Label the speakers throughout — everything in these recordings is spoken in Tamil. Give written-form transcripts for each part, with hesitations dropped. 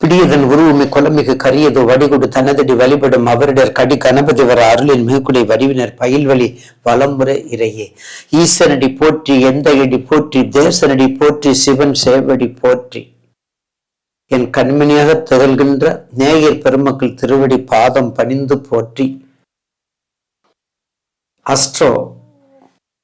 Speaker 1: பிடியதன் உருவமை கொலமிகு கரியது வடிகுடு தனதடி வழிபடும் அவரிடர் கடி கணபதி வர அருளின் மேற்குடை வடிவினர் பயில்வழி வலம்புற இறையே. ஈசனடி போற்றி, எந்தையடி போற்றி, தேசனடி போற்றி, சிவன் சேவடி போற்றி. என் கண்மணியாக திகழ்கின்ற நேயர் பெருமக்கள் திருவடி பாதம் பணிந்து போற்றி. அஸ்ட்ரோ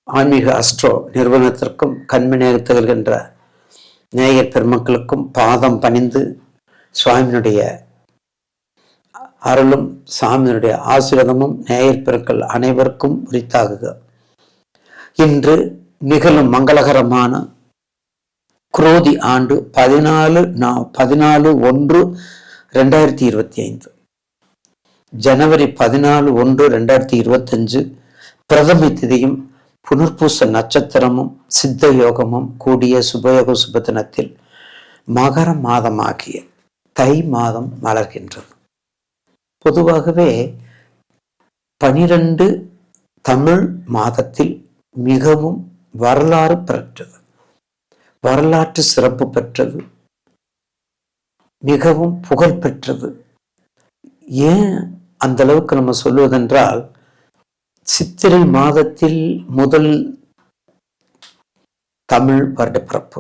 Speaker 1: ஆன்மீக அஸ்ட்ரோ நிறுவனத்திற்கும் கண்மணியாக திகழ்கின்ற நேயர் பெருமக்களுக்கும் பாதம் பணிந்து சுவாமியினுடைய அருளும் சாமியினுடைய ஆசீர்வாதமும் நேயர் பெருக்கள் அனைவருக்கும் உரித்தாகுக. இன்று நிகழும் மங்களகரமான குரோதி ஆண்டு 14/1/2025 ஜனவரி 14/1/2025 பிரதம திதியும் புனர்பூச நட்சத்திரமும் சித்த யோகமும் கூடிய சுபயோக சுபதினத்தில் மகர மாதமாகிய தை மாதம் மலர்கின்றது. பொதுவாகவே 12 தமிழ் மாதத்தில் மிகவும் வரலாறு பெற்றது, வரலாற்று சிறப்பு பெற்றது, மிகவும் புகழ் பெற்றது. ஏன் அந்த அளவுக்கு நம்ம சொல்வதென்றால், சித்திரை மாதத்தில் முதல் தமிழ் வருட பிறப்பு.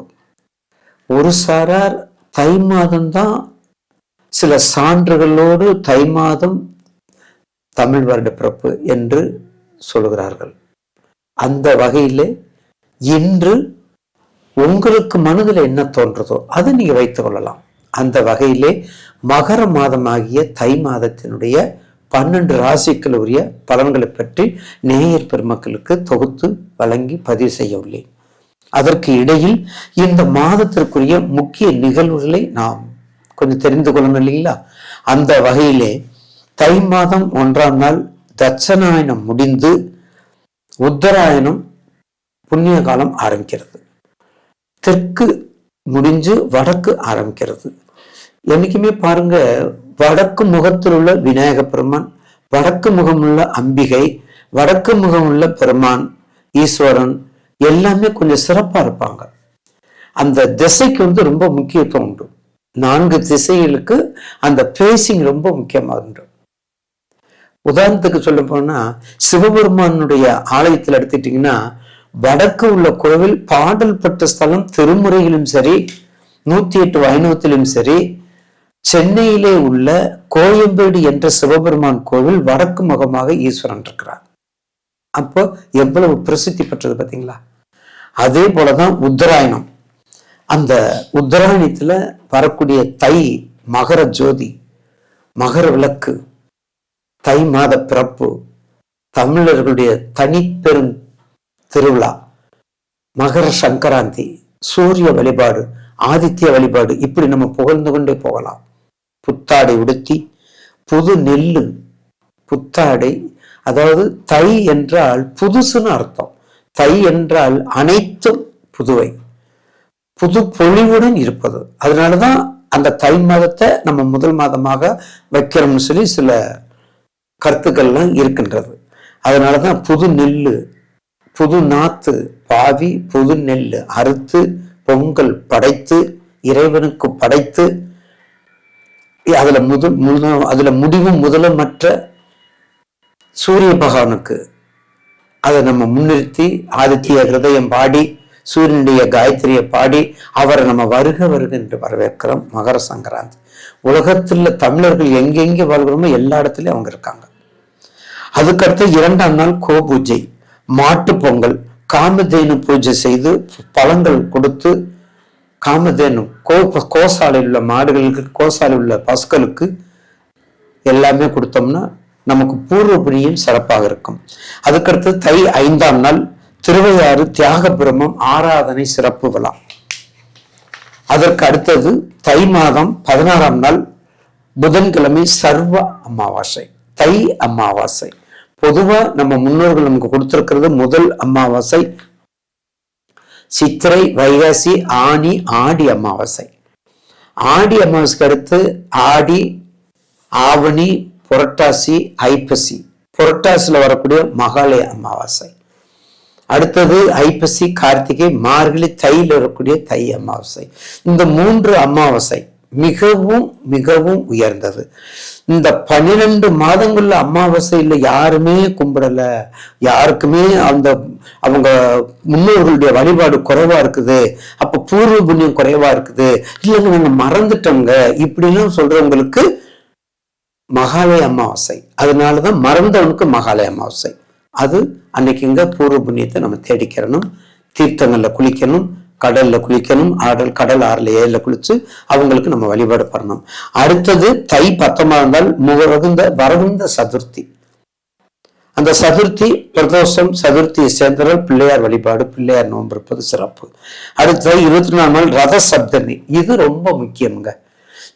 Speaker 1: ஒரு சாரார் தை மாதம்தான் சில சான்றுகளோடு தை மாதம் தமிழ் வருட பிறப்பு என்று சொல்கிறார்கள். அந்த வகையில் இன்று உங்களுக்கு மனதில் என்ன தோன்றதோ அதை நீங்க வைத்துக் கொள்ளலாம். அந்த வகையிலே மகர மாதமாகிய தை மாதத்தினுடைய 12 ராசிகள் உரிய பலன்களை பற்றி நேயர் பெருமக்களுக்கு தொகுத்து வழங்கி பதிவு செய்ய உள்ளேன். அதற்கு இடையில் இந்த மாதத்திற்குரிய முக்கிய நிகழ்வுகளை நாம் கொஞ்சம் தெரிந்து கொள்ளணும் இல்லைங்களா? அந்த வகையிலே தை மாதம் 1ஆம் நாள் தட்சநாயனம் முடிந்து உத்தராயணம் புண்ணிய காலம் ஆரம்பிக்கிறது. தெற்கு முடிஞ்சு வடக்கு ஆரம்பிக்கிறது. என்னைக்குமே பாருங்க, வடக்கு முகத்தில் உள்ள விநாயக பெருமான், வடக்கு முகமுள்ள அம்பிகை, வடக்கு முகமுள்ள பெருமான் ஈஸ்வரன் எல்லாமே கொஞ்சம் சிறப்பா இருப்பாங்க. அந்த திசைக்கு ரொம்ப முக்கியத்துவம் உண்டு. 4 திசைகளுக்கு அந்த பேசிங் ரொம்ப முக்கியமாக உண்டு. உதாரணத்துக்கு சொல்ல போனா, சிவபெருமானுடைய ஆலயத்தில் எடுத்துட்டீங்கன்னா, வடக்கு உள்ள கோவில் பாடல் பெற்ற ஸ்தலம் திருமுறையிலும் சரி, 108 வைணவத்திலும் சரி, சென்னையிலே உள்ள கோயம்பேடு என்ற சிவபெருமான் கோவில் வடக்கு முகமாக ஈஸ்வரன் இருக்கிறார். அப்போ எவ்வளவு பிரசித்தி பெற்றது பார்த்தீங்களா? அதே போலதான் உத்தராயணம். அந்த உத்தராயணத்துல வரக்கூடிய தை மகர ஜோதி, மகர விளக்கு, தை மாத பிறப்பு, தமிழர்களுடைய தனிப்பெரும் திருவிழா, மகர சங்கராந்தி, சூரிய வழிபாடு, ஆதித்ய வழிபாடு, இப்படி நம்ம புகழ்ந்து கொண்டே போகலாம். புத்தாடை உடுத்தி, புது நெல்லு, புத்தாடை, அதாவது தை என்றால் புதுசுன்னு அர்த்தம். தை என்றால் அனைத்தும் புதுவை, புது பொலிவுடன் இருப்பது. அதனாலதான் அந்த தை மாதத்தை நம்ம முதல் மாதமாக வைக்கிறோம்னு சொல்லி சில கருத்துக்கள்லாம் இருக்கின்றது. அதனாலதான் புது நெல்லு, புது நாத்து பாவி, புது நெல்லு அறுத்து பொங்கல் படைத்து இறைவனுக்கு படைத்து, அதுல முடிவும் முதலமற்ற சூரிய பகவானுக்கு அதை நம்ம முன்னிறுத்தி ஆதித்ய ஹிருதயம் பாடி, சூரியனுடைய காயத்ரியை பாடி அவரை நம்ம வருக வருக என்று வரவேற்கிறோம். மகர சங்கராந்தி. உலகத்துல தமிழர்கள் எங்கெங்கே வாழ்கிறோமோ எல்லா இடத்துலயும் அவங்க இருக்காங்க. அதுக்கடுத்து 2ஆம் நாள் கோ பூஜை, மாட்டு பொங்கல், காமதேனு பூஜை செய்து பழங்கள் கொடுத்து, காமதேனு கோசாலையில் உள்ள மாடுகளுக்கு, கோசாலையில் உள்ள பசுக்களுக்கு எல்லாமே கொடுத்தோம்னா நமக்கு பூர்வ புண்ணியம் சிறப்பாக இருக்கும். அதுக்கடுத்து தை 5ஆம் நாள் திருவையாறு தியாக பிரம்மம் ஆராதனை சிறப்பு விழா. அதற்கு அடுத்தது தை மாதம் 16ஆம் நாள் புதன்கிழமை சர்வ அமாவாசை, தை அமாவாசை. பொதுவா நம்ம முன்னோர்கள் நமக்கு கொடுத்திருக்கிறது முதல் அமாவாசை சித்திரை, வைகாசி, ஆனி, ஆடி அமாவாசை. ஆடி அமாவாசைக்கு அடுத்து ஆடி, ஆவணி, புரட்டாசி, ஐப்பசி. புரட்டாசியில வரக்கூடிய மகாலய அமாவாசை. அடுத்தது ஐப்பசி, கார்த்திகை, மார்கழி, தையில் வரக்கூடிய தை அமாவாசை. இந்த 3 அமாவாசை மிகவும் மிகவும் உயர்ந்தது. இந்த 12 மாதங்கள்ல அமாவாசையில யாருமே கும்பிடல, யாருக்குமே அவங்க முன்னோர்களுடைய வழிபாடு குறைவா இருக்குது, அப்ப பூர்வ புண்ணியம் குறைவா இருக்குது, இல்லைங்க நாங்க மறந்துட்டோங்க இப்படிலாம் சொல்றவங்களுக்கு மகாலய அமாவாசை. அதனாலதான் மறந்தவனுக்கு மகாலய அமாவாசை. அது அன்னைக்குங்க பூர்வ புண்ணியத்தை நம்ம தேடிக்கிறணும். தீர்த்தங்கள்ல குளிக்கணும், கடல்ல குளிக்கணும், கடல் 6ல 7ல குளிச்சு அவங்களுக்கு நம்ம வழிபாடு பண்ணணும். அடுத்தது தை 19 வரகுந்த சதுர்த்தி. அந்த சதுர்த்தி பிரதோஷம் சதுர்த்தியை சேர்ந்தவர்கள் பிள்ளையார் வழிபாடு, பிள்ளையார் நோன்பு இருப்பது சிறப்பு. அடுத்தது 24 நாள் ரத சப்தமி. இது ரொம்ப முக்கியங்க.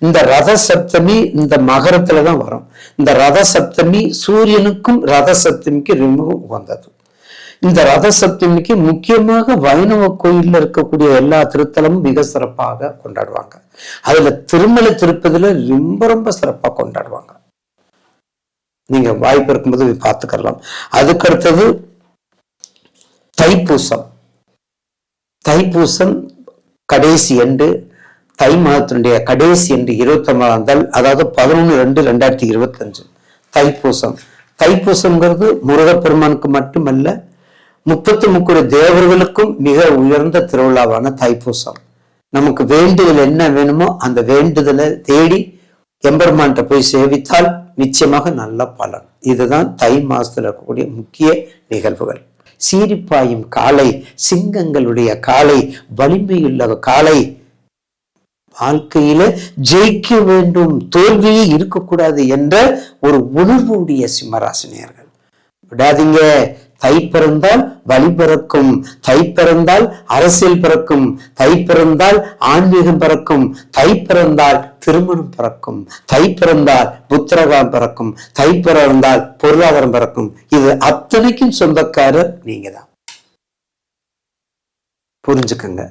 Speaker 1: இந்த ரத சப்தமி இந்த மகரத்துலதான் வரும். இந்த ரத சப்தமி சூரியனுக்கும் ரத சப்தமிக்கு ரொம்பவும் உகந்தது. இந்த ரத சப்தமிக்கு முக்கியமாக வைணவ கோயில்ல இருக்கக்கூடிய எல்லா திருத்தலமும் மிக சிறப்பாக கொண்டாடுவாங்க. அதுல திருமலை திருப்பதில ரொம்ப ரொம்ப சிறப்பாக கொண்டாடுவாங்க. நீங்க வாய்ப்பு இருக்கும்போது பார்த்துக்கலாம். அதுக்கடுத்தது தைப்பூசம். தைப்பூசம் கடைசி எண்டு, தை மாதத்தினுடைய கடைசி என்று 29ஆம் நாள், அதாவது 11/2/2025 தைப்பூசம். தைப்பூசம்ங்கிறது முருகப்பெருமானுக்கு மட்டுமல்ல, 33 தேவர்களுக்கும் மிக உயர்ந்த திருவிழாவான தைப்பூசம். நமக்கு வேண்டுதல் என்ன வேணுமோ அந்த வேண்டுதலை தேடி எம்பெருமான்கிட்ட போய் சேவித்தால் நிச்சயமாக நல்ல பலன். இதுதான் தை மாசத்துல இருக்கக்கூடிய முக்கிய நிகழ்வுகள். சீரிப்பாயும் காளை, சிங்கங்களுடைய காளை, வலிமையுள்ள காளை, வாழ்க்கையில ஜெயிக்க வேண்டும், தோல்வியே இருக்கக்கூடாது என்ற ஒரு உணர்வுடைய சிம்மராசினியர்கள். விடாதீங்க. தை பிறந்தால் வழி பிறக்கும், தை பிறந்தால் அரசியல் பிறக்கும், தை பிறந்தால் ஆன்மீகம் பிறக்கும், தை பிறந்தால் திருமணம் பிறக்கும், தை பிறந்தால் புத்திரகாம் பிறக்கும், தை பிறந்தால் பொருளாதாரம் பிறக்கும். இது அத்தனைக்கும் சொந்தக்காரர் நீங்க தான். புரிஞ்சுக்கங்க.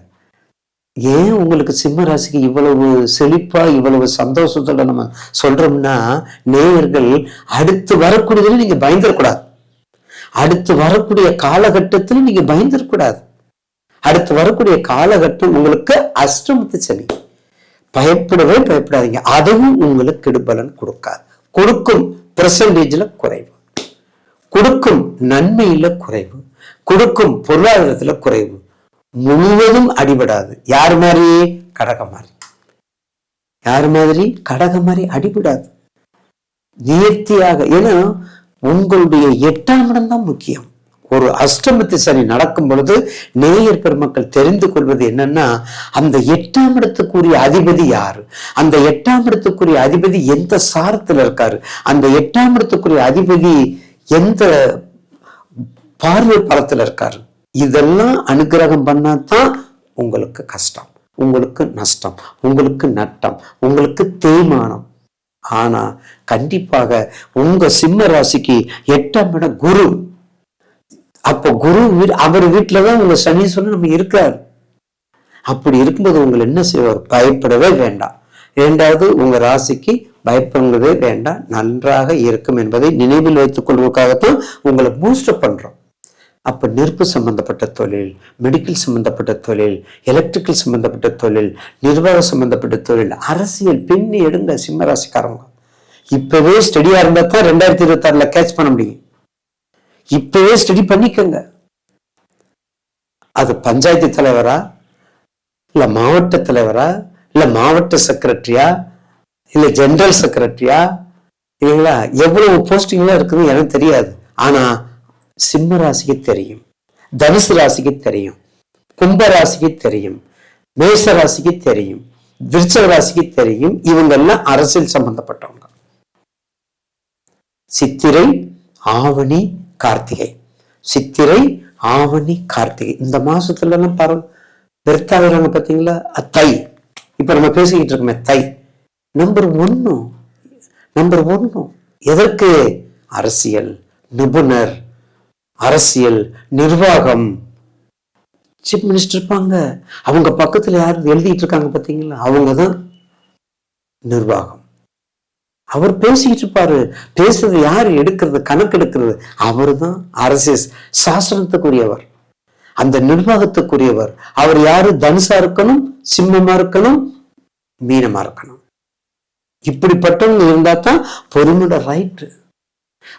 Speaker 1: ஏன் உங்களுக்கு சிம்ம ராசிக்கு இவ்வளவு செழிப்பா இவ்வளவு சந்தோஷத்தோட நம்ம சொல்றோம்னா, நேயர்கள் அடுத்து வரக்கூடியதுல நீங்க பயந்துடக்கூடாது. அடுத்து வரக்கூடிய காலகட்டத்தில் நீங்க பயந்துடக்கூடாது. அடுத்து வரக்கூடிய காலகட்டம் உங்களுக்கு அஷ்டமத்து சனி. பயப்படவே பயப்படாதீங்க. அதுவும் உங்களுக்கு கெடுபலன் கொடுக்காது. கொடுக்கும் பெர்சன்டேஜ்ல குறைவு, கொடுக்கும் நன்மையில குறைவு, கொடுக்கும் பொருளாதாரத்துல குறைவு, முழுவதும் அடிபடாது. யார் மாதிரி? கடகம் மாதிரி. யார் மாதிரி? கடகம் மாதிரி அடிபடாது. நேர்த்தியாக. ஏன்னா உங்களுடைய 8ஆம் இடம் தான் முக்கியம். ஒரு அஷ்டமத்து சனி நடக்கும் பொழுது நேயர் பெருமக்கள் தெரிந்து கொள்வது என்னன்னா, அந்த 8ஆம் இடத்துக்குரிய அதிபதி யாரு, அந்த 8ஆம் இடத்துக்குரிய அதிபதி எந்த சாரத்துல இருக்காரு, அந்த 8ஆம் இடத்துக்குரிய அதிபதி எந்த பார்வை பலத்துல இருக்காரு, இதெல்லாம் அனுகிரகம் பண்ணாதான் உங்களுக்கு கஷ்டம், உங்களுக்கு நஷ்டம், உங்களுக்கு நட்டம், உங்களுக்கு தேய்மானம். ஆனா கண்டிப்பாக உங்க சிம்ம ராசிக்கு 8ஆம் இடம் குரு. அப்போ குரு அவர் வீட்டுலதான் உங்க சனீஸ்வரன் நம்ம இருக்காரு. அப்படி இருக்கும்போது உங்களை என்ன செய்வார்? பயப்படவே வேண்டாம். இரண்டாவது, உங்க ராசிக்கு பயப்படுவதே வேண்டாம், நன்றாக இருக்கும் என்பதை நினைவில் வைத்துக் கொள்வதற்காகத்தான் உங்களை பூஸ்டப் பண்றோம். அப்ப நெருப்பு சம்பந்தப்பட்ட தொழில், மெடிக்கல் சம்பந்தப்பட்ட தொழில், எலக்ட்ரிக்கல் சம்பந்தப்பட்ட தொழில், நிர்வாக சம்பந்தப்பட்ட தொழில், அரசியல் பின்னி எடுங்க சிம்மராசிக்காரங்க. இப்பவே ஸ்டடியா இருந்தா தான் 2026ல கேட்ச் பண்ண முடியும். இப்பவே ஸ்டடி பண்ணிக்கங்க. அது பஞ்சாயத்து தலைவரா, இல்ல மாவட்ட தலைவரா, இல்ல மாவட்ட செக்ரட்டரியா, இல்ல ஜெனரல் செக்ரட்டரியா, இல்லைங்களா? எவ்வளவு போஸ்டிங்லாம் இருக்குதுன்னு எனக்கு தெரியாது. ஆனா சிம்ம ராசிக்கு தெரியும், தனுசு ராசிக்கு தெரியும், கும்ப ராசிக்கு தெரியும், மேச ராசிக்கு தெரியும், விருச்சக ராசிக்கு தெரியும். இவங்க எல்லாம் அரசியல் சம்பந்தப்பட்டவங்க. சித்திரை, ஆவணி, கார்த்திகை, சித்திரை, ஆவணி, கார்த்திகை இந்த மாசத்துல எல்லாம் பெருத்தாகிறாங்க பாத்தீங்களா? தை, இப்ப நம்ம பேசிக்கிட்டு இருக்கோமே தை, நம்பர் 1 எதற்கு? அரசியல் நிபுணர், அரசியல் நிர்வாகம், சீஃப் மினிஸ்டர் இருப்பாங்க. அவங்க பக்கத்துல யாரு எழுதிட்டு இருக்காங்க பாத்தீங்களா? அவங்கதான் நிர்வாகம். அவர் பேசிக்கிட்டு இருப்பாரு. பேசுறது யாரு எடுக்கிறது, கணக்கு எடுக்கிறது? அவரு தான் அரசியல் சாசனத்துக்குரியவர், அந்த நிர்வாகத்துக்குரியவர். அவர் யாரு? தனுசா இருக்கணும், சிம்மமா இருக்கணும், மீனமா இருக்கணும். இப்படிப்பட்டவங்க இருந்தா தான் பொறுமையோட ரைட்டு.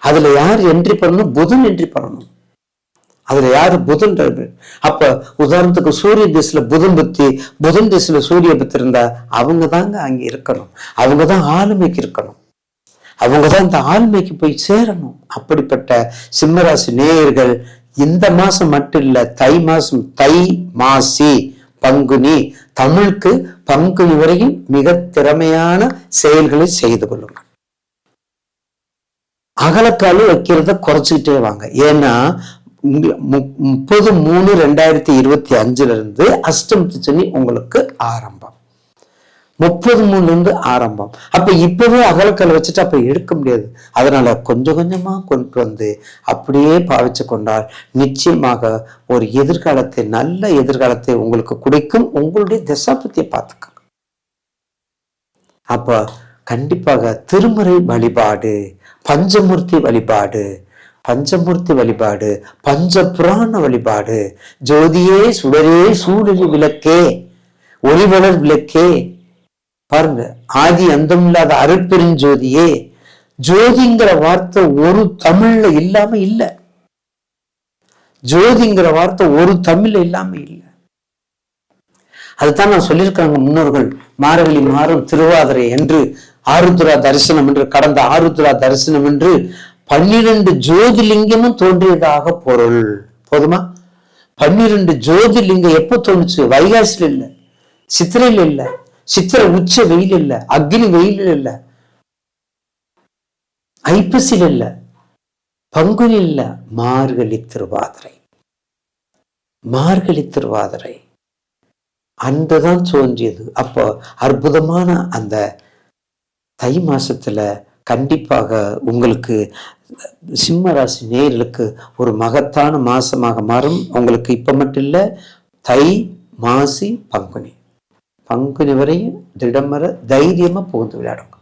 Speaker 1: அதுல யார் என்ட்ரி பண்ணணும்? புதன் என்ட்ரி பண்ணணும். அதுல யாரு? புதன். அப்ப உதாரணத்துக்கு சூரிய திசையில புதன் திசையில சூரிய பத்தி இருந்தா அவங்க தாங்க அங்க இருக்கணும். அவங்கதான் ஆளுமைக்கு இருக்கணும். அவங்கதான் இந்த ஆளுமைக்கு போய் சேரணும். அப்படிப்பட்ட சிம்மராசி நேயர்கள் இந்த மாசம் மட்டும் இல்ல, தை மாசம், தை மாசி பங்குனி, தமிழுக்கு பங்குனி வரையும் மிக திறமையான செயல்களை செய்து கொள்ளுங்க. அகலக்காலு வைக்கிறத குறைச்சிக்கிட்டே வாங்க. ஏன்னா 30/3/2025 அஷ்டமத்து சனி உங்களுக்கு ஆரம்பம். 30/3 ஆரம்பம். அப்ப இப்பவே அகலக்கால் வச்சுட்டு அப்ப எடுக்க முடியாது. அதனால கொஞ்சம் கொஞ்சமா கொண்டு வந்து அப்படியே பாவிச்சு கொண்டால் நிச்சயமாக ஒரு எதிர்காலத்தை, நல்ல எதிர்காலத்தை உங்களுக்கு கொடுக்கும். உங்களுடைய தசாபத்தியை பார்த்துக்கோங்க. அப்ப கண்டிப்பாக திருமுறை வழிபாடு, பஞ்சமூர்த்தி வழிபாடு, பஞ்ச புராண வழிபாடு, ஜோதியே சுடரே சூழலி விளக்கே ஒளிவளர் விளக்கே, பாருங்க, ஆதி அந்தம் இல்லாத அருட்பெருஞ்சோதியே. ஜோதிங்கிற வார்த்தை ஒரு தமிழ்ல இல்லாம இல்ல. ஜோதிங்கிற வார்த்தை ஒரு தமிழ்ல இல்லாம இல்ல. அதுதான் நான் சொல்லியிருக்காங்க முன்னோர்கள். மார்கழி மாறும் திருவாதிரை என்று ஆருத்ரா தரிசனம் என்று, கடந்த ஆருத்ரா தரிசனம் என்று 12 ஜோதிலிங்கமும் தோன்றியதாக பொருள். போதுமா? 12 ஜோதிலிங்கம் எப்ப தோணுச்சு? வைகாசில இல்ல, சித்திரையில இல்ல, சித்திரை உச்ச வெயில் இல்ல, அக்னி வெயில் இல்ல, ஐப்பசில் இல்ல, பங்குனி இல்ல, மார்கழி திருவாதிரை அன்றுதான் தோன்றியது. அப்போ அற்புதமான அந்த தை மாசத்துல கண்டிப்பாக உங்களுக்கு சிம்ம ராசி நேயர்களுக்கு ஒரு மகத்தான மாசமாக மாறும். உங்களுக்கு இப்ப மட்டும் இல்ல, தை மாசி பங்குனி வரையும் திடமர தைரியமா புகுந்து விளையாடுங்க.